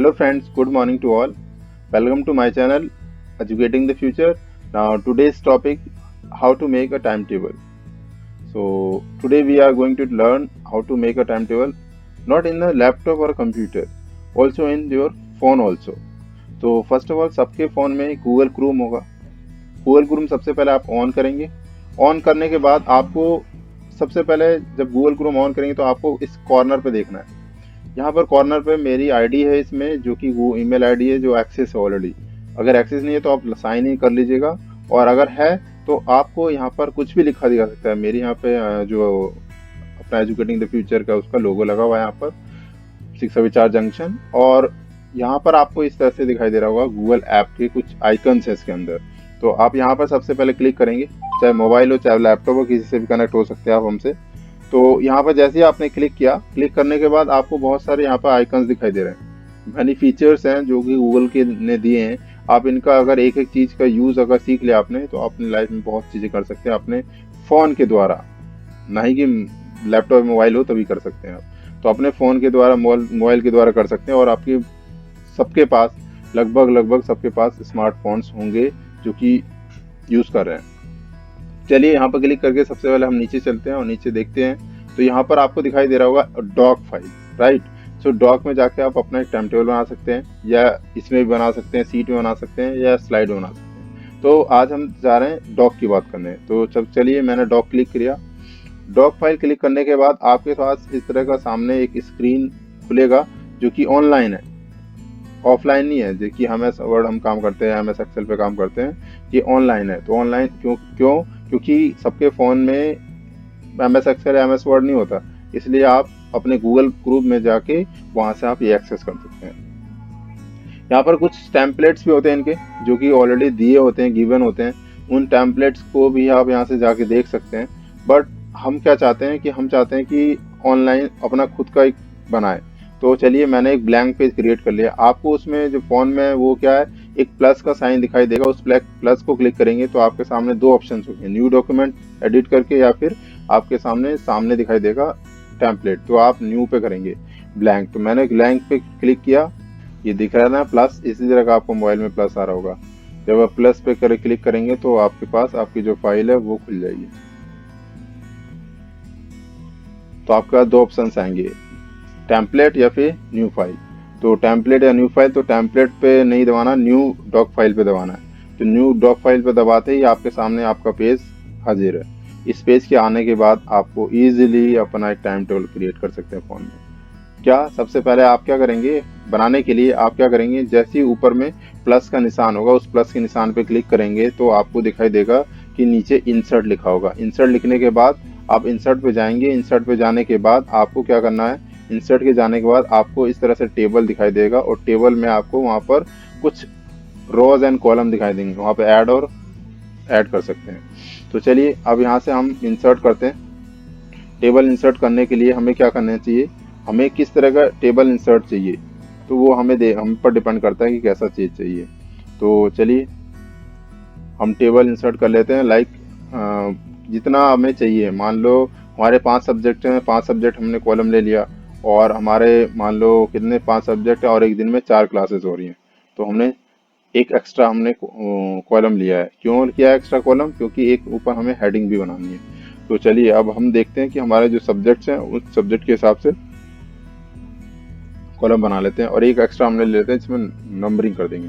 Hello friends, good morning to all. Welcome to my channel Educating the Future. Now today's topic, how to make a timetable. So today we are going to learn how to make a timetable not in the laptop or computer, also in your phone also. तो first of all सबके phone में Google Chrome होगा। Google Chrome सबसे पहले आप on करेंगे। On करने के बाद आपको सबसे पहले जब गूगल क्रोम ऑन करेंगे तो आपको इस कॉर्नर पे देखना है। यहाँ पर कॉर्नर पे मेरी आईडी है इसमें, जो कि वो ईमेल आईडी है जो एक्सेस है ऑलरेडी। अगर एक्सेस नहीं है तो आप साइन इन कर लीजिएगा, और अगर है तो आपको यहाँ पर कुछ भी लिखा दिखा सकता है। मेरी यहाँ पे जो अपना एजुकेटिंग द फ्यूचर का उसका लोगो लगा हुआ है यहाँ पर, शिक्षा विचार जंक्शन। और यहाँ पर आपको इस तरह से दिखाई दे रहा होगा गूगल ऐप के कुछ आइकन्स है इसके अंदर। तो आप यहाँ पर सबसे पहले क्लिक करेंगे, चाहे मोबाइल हो चाहे लैपटॉप हो, किसी से भी कनेक्ट हो सकते हैं आप हमसे। तो यहाँ पर जैसे ही आपने क्लिक किया, क्लिक करने के बाद आपको बहुत सारे यहाँ पर आइकन्स दिखाई दे रहे हैं। मैनी फीचर्स हैं जो कि गूगल के ने दिए हैं। आप इनका अगर एक एक चीज़ का यूज़ अगर सीख लिया आपने, तो अपनी लाइफ में बहुत चीज़ें कर सकते हैं अपने फ़ोन के द्वारा, ना ही कि लैपटॉप मोबाइल हो तभी कर सकते हैं आप। तो अपने फ़ोन के द्वारा, मोबाइल के द्वारा कर सकते हैं। और आपकी सबके पास लगभग सबके पास स्मार्टफोन्स होंगे जो कि यूज़ कर रहे हैं। चलिए यहाँ पर क्लिक करके सबसे पहले हम नीचे चलते हैं और नीचे देखते हैं। तो यहाँ पर आपको दिखाई दे रहा होगा डॉक फाइल, राइट। सो डॉक में जाके आप अपना एक टाइम टेबल बना सकते हैं, या इसमें भी बना सकते हैं, सीट में बना सकते हैं, या स्लाइड में बना सकते हैं। तो आज हम जा रहे हैं डॉक की बात करने। तो चलिए मैंने डॉक क्लिक किया। डॉक फाइल क्लिक करने के बाद आपके पास इस तरह का सामने एक स्क्रीन खुलेगा जो कि ऑनलाइन है, ऑफलाइन नहीं है। देखिए MS वर्ड हम काम करते हैं, MS एक्सेल पे काम करते हैं, ये ऑनलाइन है। तो ऑनलाइन क्योंकि सबके फ़ोन में MS एक्सेल या MS वर्ड नहीं होता, इसलिए आप अपने गूगल क्रोम में जाके वहाँ से आप ये एक्सेस कर सकते हैं। यहाँ पर कुछ टेम्पलेट्स भी होते हैं इनके, जो कि ऑलरेडी दिए होते हैं, गिवन होते हैं। उन टेम्पलेट्स को भी आप यहाँ से जाके देख सकते हैं। बट हम क्या चाहते हैं कि ऑनलाइन अपना खुद का एक बनाए। तो चलिए मैंने एक ब्लैंक पेज क्रिएट कर लिया। आपको उसमें जो फ़ोन में वो क्या है, एक प्लस का साइन दिखाई देगा। उस प्लस को क्लिक करेंगे तो आपके सामने दो ऑप्शन होंगे, न्यू डॉक्यूमेंट एडिट करके, या फिर आपके सामने दिखाई देगा टेम्पलेट। तो आप न्यू पे करेंगे, ब्लैंक। तो मैंने ब्लैंक पे क्लिक किया, ये दिख रहा है ना प्लस, इसी तरह का आपको मोबाइल में प्लस आ रहा होगा। जब आप प्लस पे क्लिक करेंगे तो आपके पास आपकी जो फाइल है वो खुल जाएगी। तो आपके पास दो ऑप्शन आएंगे, टेम्पलेट या फिर न्यू फाइल। तो टेम्पलेट या न्यू फाइल, तो टेम्पलेट पे नहीं दबाना, न्यू डॉक फाइल पे दबाना है। तो न्यू डॉक फाइल पे दबाते ही आपके सामने आपका पेज हाजिर है। इस पेज के आने के बाद आपको इजीली अपना एक टाइम टेबल क्रिएट कर सकते हैं फ़ोन में। क्या सबसे पहले आप क्या करेंगे, बनाने के लिए आप क्या करेंगे, जैसे ही ऊपर में प्लस का निशान होगा, उस प्लस के निशान पे क्लिक करेंगे तो आपको दिखाई देगा कि नीचे इंसर्ट लिखा होगा। इंसर्ट लिखने के बाद आप इंसर्ट पे जाएंगे। इंसर्ट पे जाने के बाद आपको क्या करना है, इंसर्ट के जाने के बाद आपको इस तरह से टेबल दिखाई देगा, और टेबल में आपको वहाँ पर कुछ रोज एंड कॉलम दिखाई देंगे, वहाँ पे ऐड कर सकते हैं। तो चलिए अब यहाँ से हम इंसर्ट करते हैं। टेबल इंसर्ट करने के लिए हमें क्या करना चाहिए, हमें किस तरह का टेबल इंसर्ट चाहिए, तो वो हम पर डिपेंड करता है कि कैसा चीज़ चाहिए। तो चलिए हम टेबल इंसर्ट कर लेते हैं, लाइक जितना हमें चाहिए। मान लो हमारे 5 सब्जेक्ट हैं, 5 सब्जेक्ट हमने कॉलम ले लिया, और हमारे मान लो कितने 5 सब्जेक्ट है और एक दिन में 4 क्लासेस हो रही हैं, तो हमने एक एक्स्ट्रा हमने कॉलम लिया है। क्यों किया है एक्स्ट्रा कॉलम, क्योंकि एक ऊपर हमें हेडिंग भी बनानी है। तो चलिए अब हम देखते हैं कि हमारे जो सब्जेक्ट्स हैं उस सब्जेक्ट के हिसाब से कॉलम बना लेते हैं, और एक एक्स्ट्रा हमने ले लेते हैं जिसमें नंबरिंग कर देंगे।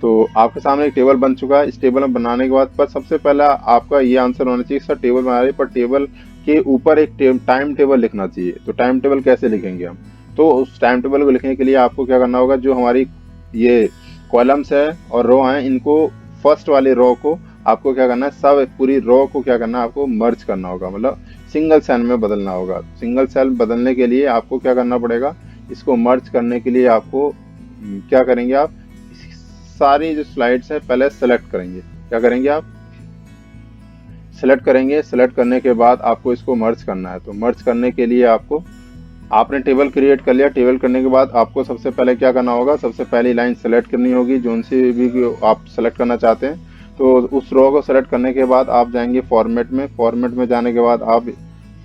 तो आपके सामने एक टेबल बन चुका है। इस टेबल में बनाने के बाद पर सबसे पहला आपका ये आंसर होना चाहिए, सर टेबल बना रहे पर टेबल के ऊपर एक टाइम टेबल लिखना चाहिए। तो टाइम टेबल कैसे लिखेंगे हम, तो उस टाइम टेबल को लिखने के लिए आपको क्या करना होगा, जो हमारी ये कॉलम्स है और रो हैं, इनको फर्स्ट वाले रो को आपको क्या करना है, सब पूरी रो को क्या करना है, आपको मर्ज करना होगा, मतलब सिंगल सेल में बदलना होगा। सिंगल सेल बदलने के लिए आपको क्या करना पड़ेगा, इसको मर्ज करने के लिए आपको क्या करेंगे, आप सारी जो स्लाइड्स है पहले सेलेक्ट करेंगे। क्या करेंगे, आप सेलेक्ट करेंगे। सेलेक्ट करने के बाद आपको इसको मर्ज करना है। तो मर्ज करने के लिए आपने टेबल क्रिएट कर लिया। टेबल करने के बाद आपको सबसे पहले क्या करना होगा, सबसे पहली लाइन सेलेक्ट करनी होगी, जो सी भी आप सेलेक्ट करना चाहते हैं। तो उस रो को सेलेक्ट करने के बाद आप जाएंगे फॉर्मेट में। फॉर्मेट में जाने के बाद आप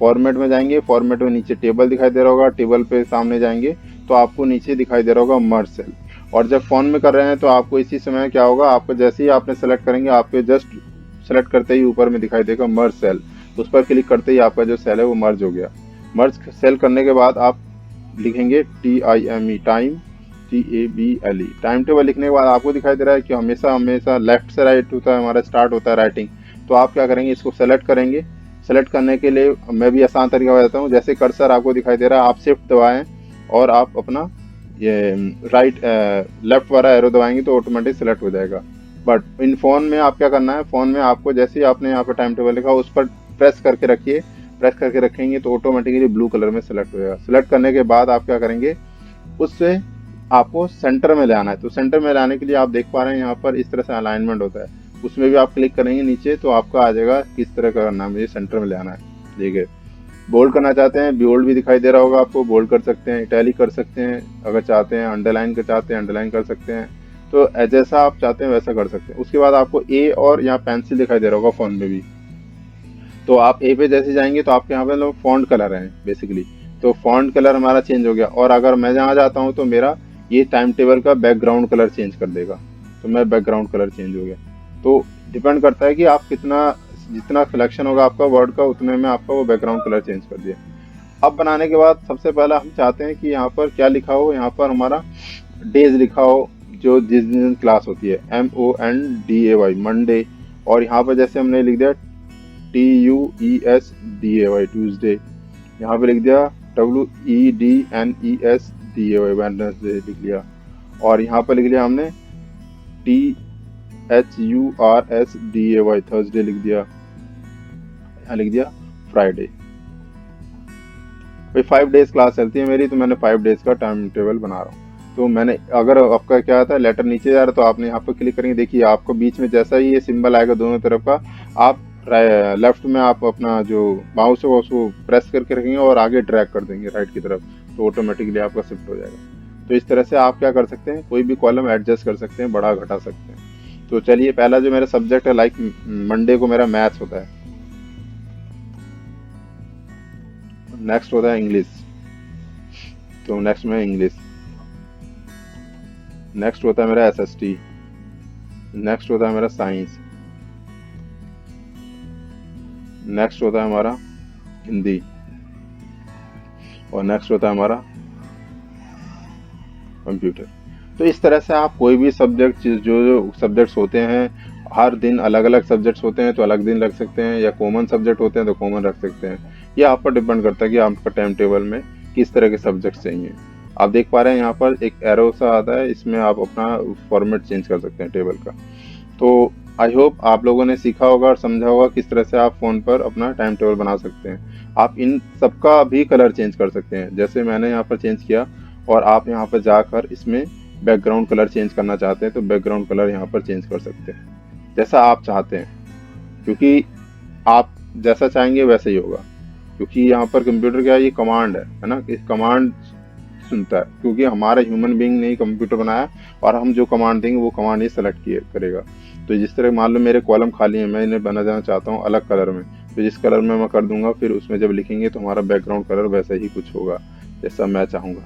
फॉर्मेट में जाएंगे। फॉर्मेट में नीचे टेबल दिखाई दे रहा होगा, टेबल पे सामने जाएंगे। तो आपको नीचे दिखाई दे रहा होगा मर्ज सेल। और जब फोन में कर रहे हैं तो आपको इसी समय क्या होगा, आपको जैसे ही आपने सेलेक्ट करेंगे, आपके जस्ट सेलेक्ट करते ही ऊपर में दिखाई देगा मर्ज सेल। तो उस पर क्लिक करते ही आपका जो सेल है वो मर्ज हो गया। मर्ज सेल करने के बाद आप लिखेंगे TIME, time, TABLE, time table. लिखने के बाद आपको दिखाई दे रहा है कि हमेशा हमेशा लेफ्ट से राइट होता है, हमारा स्टार्ट होता है राइटिंग। तो आप क्या करेंगे, इसको सेलेक्ट करेंगे। सेलेक्ट करने के लिए मैं भी आसान तरीका बताता हूँ। जैसे कर्सर आपको दिखाई दे रहा है, आप शिफ्ट दबाएं और आप अपना ये राइट लेफ्ट वाला एरो दबाएंगे तो ऑटोमेटिक सेलेक्ट हो जाएगा। बट इन फोन में आप क्या करना है, फोन में आपको जैसे ही आपने यहाँ पे टाइम टेबल लिखा उस पर प्रेस करके रखिए। प्रेस करके रखेंगे तो ऑटोमेटिकली ब्लू कलर में सेलेक्ट हो जाएगा। सेलेक्ट करने के बाद आप क्या करेंगे, उससे आपको सेंटर में ले आना है। तो सेंटर में लाने के लिए आप देख पा रहे हैं यहाँ पर इस तरह से अलाइनमेंट होता है, उसमें भी आप क्लिक करेंगे नीचे तो आपका आ जाएगा किस तरह का करना है, मुझे सेंटर में ले आना है। देखिए, बोल्ड करना चाहते हैं, बोल्ड भी दिखाई दे रहा होगा आपको, बोल्ड कर सकते हैं, इटैलिक कर सकते हैं, अगर चाहते हैं अंडरलाइन कर चाहते हैं अंडरलाइन कर सकते हैं। तो जैसा आप चाहते हैं वैसा कर सकते हैं। उसके बाद आपको ए और यहाँ पेंसिल दिखाई दे रहा होगा फोन में भी। तो आप ए पे जैसे जाएंगे तो आपके यहाँ पे लोग फॉन्ट कलर हैं बेसिकली। तो फॉन्ट कलर हमारा चेंज हो गया। और अगर मैं जहाँ जाता हूँ तो मेरा ये टाइम टेबल का बैकग्राउंड कलर चेंज कर देगा। तो मेरा बैकग्राउंड कलर चेंज हो गया। तो डिपेंड करता है कि आप कितना, जितना सिलेक्शन होगा आपका वर्ड का उतने में आपका वो बैकग्राउंड कलर चेंज कर दिया। अब बनाने के बाद सबसे पहला हम चाहते हैं कि यहाँ पर क्या लिखा हो, यहाँ पर हमारा डेज लिखा हो, जो जिस दिन क्लास होती है, MONDAY, मंडे। और यहाँ पर जैसे हमने लिख दिया TUESDAY, ट्यूजडे। यहाँ पे लिख दिया WEDNESDAY, वेडनेसडे लिख लिया। और यहाँ पर लिख लिया हमने THURSDAY, थर्सडे लिख दिया। यहाँ लिख दिया फ्राइडे। भाई 5 डेज क्लास चलती है मेरी, तो मैंने 5 डेज का टाइम टेबल बना रहा हूँ। तो मैंने, अगर आपका क्या आता है लेटर नीचे जा रहा है तो आपने यहाँ पर क्लिक करेंगे। देखिए आपको बीच में जैसा ही ये सिंबल आएगा दोनों तरफ का, आप लेफ्ट में आप अपना जो माउस है उसको प्रेस करके रखेंगे और आगे ड्रैग कर देंगे राइट की तरफ, तो ऑटोमेटिकली आपका शिफ्ट हो जाएगा। तो इस तरह से आप क्या कर सकते हैं, कोई भी कॉलम एडजस्ट कर सकते हैं, बढ़ा घटा सकते हैं। तो चलिए, पहला जो मेरा सब्जेक्ट है, लाइक मंडे को मेरा मैथ्स होता है, नेक्स्ट होता है इंग्लिश, तो नेक्स्ट में इंग्लिश। नेक्स्ट होता है मेरा SST। नेक्स्ट होता है मेरा साइंस। नेक्स्ट होता है हमारा हिंदी। और नेक्स्ट होता है हमारा कंप्यूटर। तो इस तरह से आप कोई भी सब्जेक्ट, जो सब्जेक्ट्स होते हैं, हर दिन अलग अलग सब्जेक्ट्स होते हैं तो अलग दिन रख सकते हैं, या कॉमन सब्जेक्ट होते हैं तो कॉमन रख सकते हैं। ये आप पर डिपेंड करता है कि आपका टाइम टेबल में किस तरह के सब्जेक्ट्स चाहिए। आप देख पा रहे हैं यहाँ पर एक एरो सा आता है, इसमें आप अपना फॉर्मेट चेंज कर सकते हैं टेबल का। तो आई होप आप लोगों ने सीखा होगा और समझा होगा किस तरह से आप फोन पर अपना टाइम टेबल बना सकते हैं। आप इन सबका भी कलर चेंज कर सकते हैं, जैसे मैंने यहाँ पर चेंज किया। और आप यहाँ पर जाकर इसमें बैकग्राउंड कलर चेंज करना चाहते हैं तो बैकग्राउंड कलर यहाँ पर चेंज कर सकते हैं जैसा आप चाहते हैं, क्योंकि आप जैसा चाहेंगे वैसे ही होगा। क्योंकि यहाँ पर कंप्यूटर क्या है, ये कमांड है ना, इस कमांड सुनता है, क्योंकि हमारा ह्यूमन बीइंग ने ही कंप्यूटर बनाया और हम जो कमांड देंगे वो कमांड ही सेलेक्ट करेगा। तो जिस तरह मान लो मेरे कॉलम खाली है, मैं इन्हें बनाना चाहता हूँ अलग कलर में, तो जिस कलर में मैं कर दूंगा फिर उसमें जब लिखेंगे तो हमारा बैकग्राउंड कलर वैसा ही कुछ होगा जैसा मैं चाहूँगा।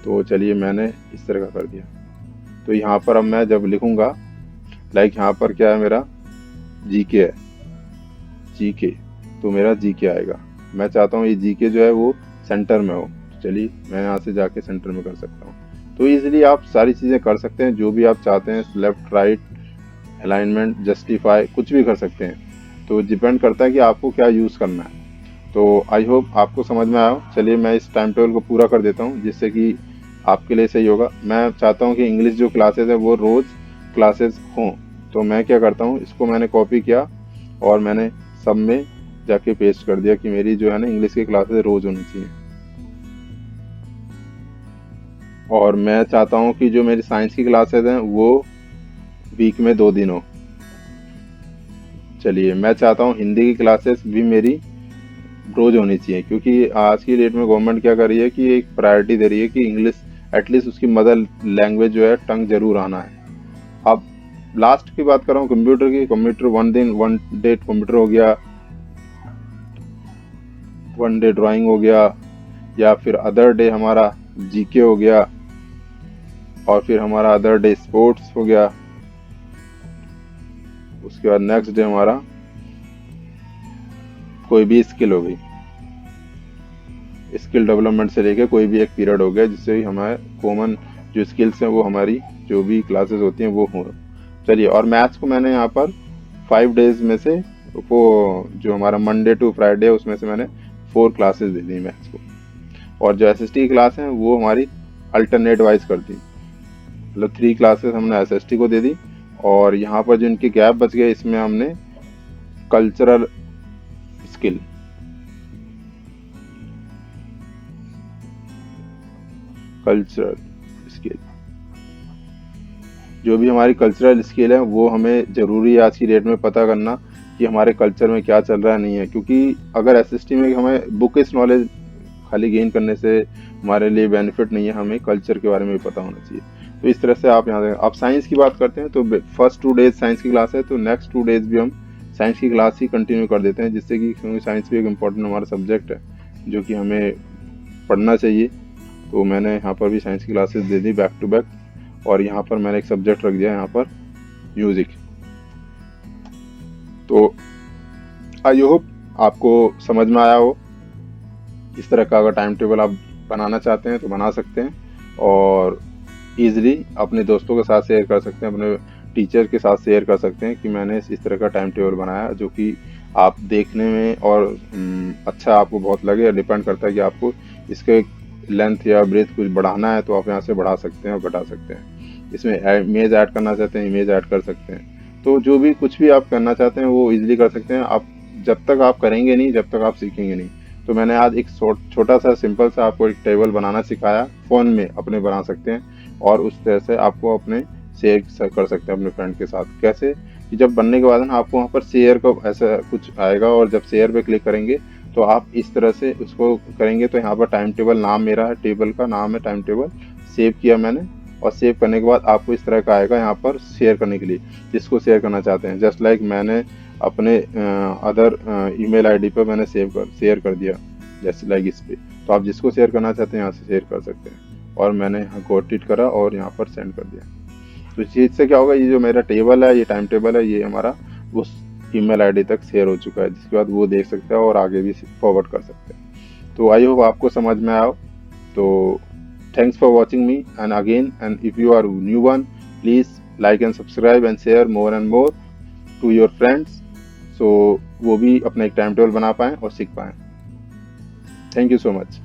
तो चलिए, मैंने इस तरह का कर दिया। तो यहाँ पर अब मैं जब लिखूंगा, लाइक यहाँ पर क्या है मेरा GK है, GK, तो मेरा GK आएगा। मैं चाहता हूँ ये GK जो है वो सेंटर में हो, तो चलिए मैं यहाँ से जाके सेंटर में कर सकता हूँ। तो इजीली आप सारी चीज़ें कर सकते हैं जो भी आप चाहते हैं, लेफ्ट राइट, अलाइनमेंट, जस्टिफाई, कुछ भी कर सकते हैं। तो डिपेंड करता है कि आपको क्या यूज़ करना है। तो आई होप आपको समझ में आया हो। चलिए मैं इस टाइम टेबल को पूरा कर देता हूँ जिससे कि आपके लिए सही होगा। मैं चाहता हूँ कि इंग्लिश जो क्लासेस है वो रोज़ क्लासेस हों। तो मैं क्या करता हूँ, इसको मैंने कॉपी किया और मैंने सब में जाके पेस्ट कर दिया कि मेरी जो है ना इंग्लिश की क्लासेस रोज़ होनी चाहिए। और मैं चाहता हूँ कि जो मेरी साइंस की क्लासेस हैं वो वीक में 2 दिन हो। चलिए, मैं चाहता हूँ हिंदी की क्लासेस भी मेरी रोज होनी चाहिए, क्योंकि आज की डेट में गवर्नमेंट क्या कर रही है कि एक प्रायोरिटी दे रही है कि इंग्लिश एटलीस्ट उसकी मदर लैंग्वेज जो है टंग जरूर आना है। अब लास्ट की बात कर रहा हूँ कंप्यूटर की। कंप्यूटर 1 डे कंप्यूटर हो गया, 1 डे ड्राइंग हो गया, या फिर अदर डे हमारा जीके हो गया, और फिर हमारा अदर डे स्पोर्ट्स हो गया। उसके बाद नेक्स्ट डे हमारा कोई भी स्किल हो गई, स्किल डेवलपमेंट से लेके कोई भी एक पीरियड हो गया जिससे हमारे कॉमन जो स्किल्स हैं वो हमारी जो भी क्लासेस होती हैं वो हो। चलिए, और मैथ्स को मैंने यहाँ पर 5 डेज में से वो जो हमारा मंडे टू फ्राइडे है उसमें से मैंने 4 क्लासेस दे दी मैथ्स को। और जो एसएसटी की क्लास है वो हमारी अल्टरनेट वाइज कर दी, मतलब 3 क्लासेस हमने एसएसटी को दे दी। और यहाँ पर जो इनके गैप बच गए इसमें हमने कल्चरल स्किल कल्चरल स्किल जो भी हमारी कल्चरल स्किल है वो हमें ज़रूरी है आज की डेट में पता करना कि हमारे कल्चर में क्या चल रहा है नहीं है, क्योंकि अगर एसएसटी में हमें बुकिश नॉलेज खाली गेन करने से हमारे लिए बेनिफिट नहीं है, हमें कल्चर के बारे में भी पता होना चाहिए। तो इस तरह से आप यहाँ आप साइंस की बात करते हैं तो फर्स्ट 2 डेज साइंस की क्लास है, तो नेक्स्ट 2 डेज भी हम साइंस की क्लास ही कंटिन्यू कर देते हैं, जिससे कि क्योंकि साइंस भी एक इम्पॉर्टेंट हमारा सब्जेक्ट है जो कि हमें पढ़ना चाहिए। तो मैंने यहाँ पर भी साइंस की क्लासेस दे दी बैक टू बैक, और यहाँ पर मैंने एक सब्जेक्ट रख दिया यहाँ पर म्यूज़िक। तो आई होप आपको समझ में आया हो। इस तरह का अगर टाइम टेबल आप बनाना चाहते हैं तो बना सकते हैं, और ईज़िली अपने दोस्तों के साथ शेयर कर सकते हैं, अपने टीचर के साथ शेयर कर सकते हैं कि मैंने इस तरह का टाइम टेबल बनाया, जो कि आप देखने में और अच्छा आपको बहुत लगे। डिपेंड करता है कि आपको इसके लेंथ या ब्रेथ कुछ बढ़ाना है तो आप यहाँ से बढ़ा सकते हैं और घटा सकते हैं। इसमें इमेज ऐड करना चाहते हैं, इमेज ऐड कर सकते हैं। तो जो भी कुछ भी आप करना चाहते हैं वो इजीली कर सकते हैं। आप जब तक आप करेंगे नहीं, जब तक आप सीखेंगे नहीं। तो मैंने आज एक छोटा सा सिंपल सा आपको एक टेबल बनाना सिखाया, फ़ोन में अपने बना सकते हैं, और उस तरह से आपको अपने शेयर कर सकते हैं अपने फ्रेंड के साथ। कैसे कि जब बनने के बाद ना आपको वहाँ पर शेयर का ऐसा कुछ आएगा, और जब शेयर पे क्लिक करेंगे तो आप इस तरह से उसको करेंगे तो यहाँ पर टाइम टेबल नाम मेरा है, टेबल का नाम है टाइम टेबल, सेव किया मैंने। और सेव करने के बाद आपको इस तरह का आएगा यहाँ पर शेयर करने के लिए, जिसको शेयर करना चाहते हैं। जस्ट लाइक मैंने अपने अदर ईमेल आईडी पर मैंने शेयर कर दिया, जैसे लाइक इस पे। तो आप जिसको शेयर करना चाहते हैं यहाँ से शेयर कर सकते हैं। और मैंने यहाँ को एडिट करा और यहाँ पर सेंड कर दिया। तो इस चीज़ से क्या होगा, ये जो मेरा टेबल है, ये टाइम टेबल है, ये हमारा उस ईमेल आईडी तक शेयर हो चुका है, जिसके बाद वो देख सकते हैं और आगे भी फॉरवर्ड कर सकते हैं। तो आई होप आपको समझ में आया हो। तो thanks for watching me, and again, and if you are new one, please like and subscribe and share more and more to your friends, so वो भी अपना एक टाइम टेबल बना पाएँ और सीख पाएँ। Thank you so much.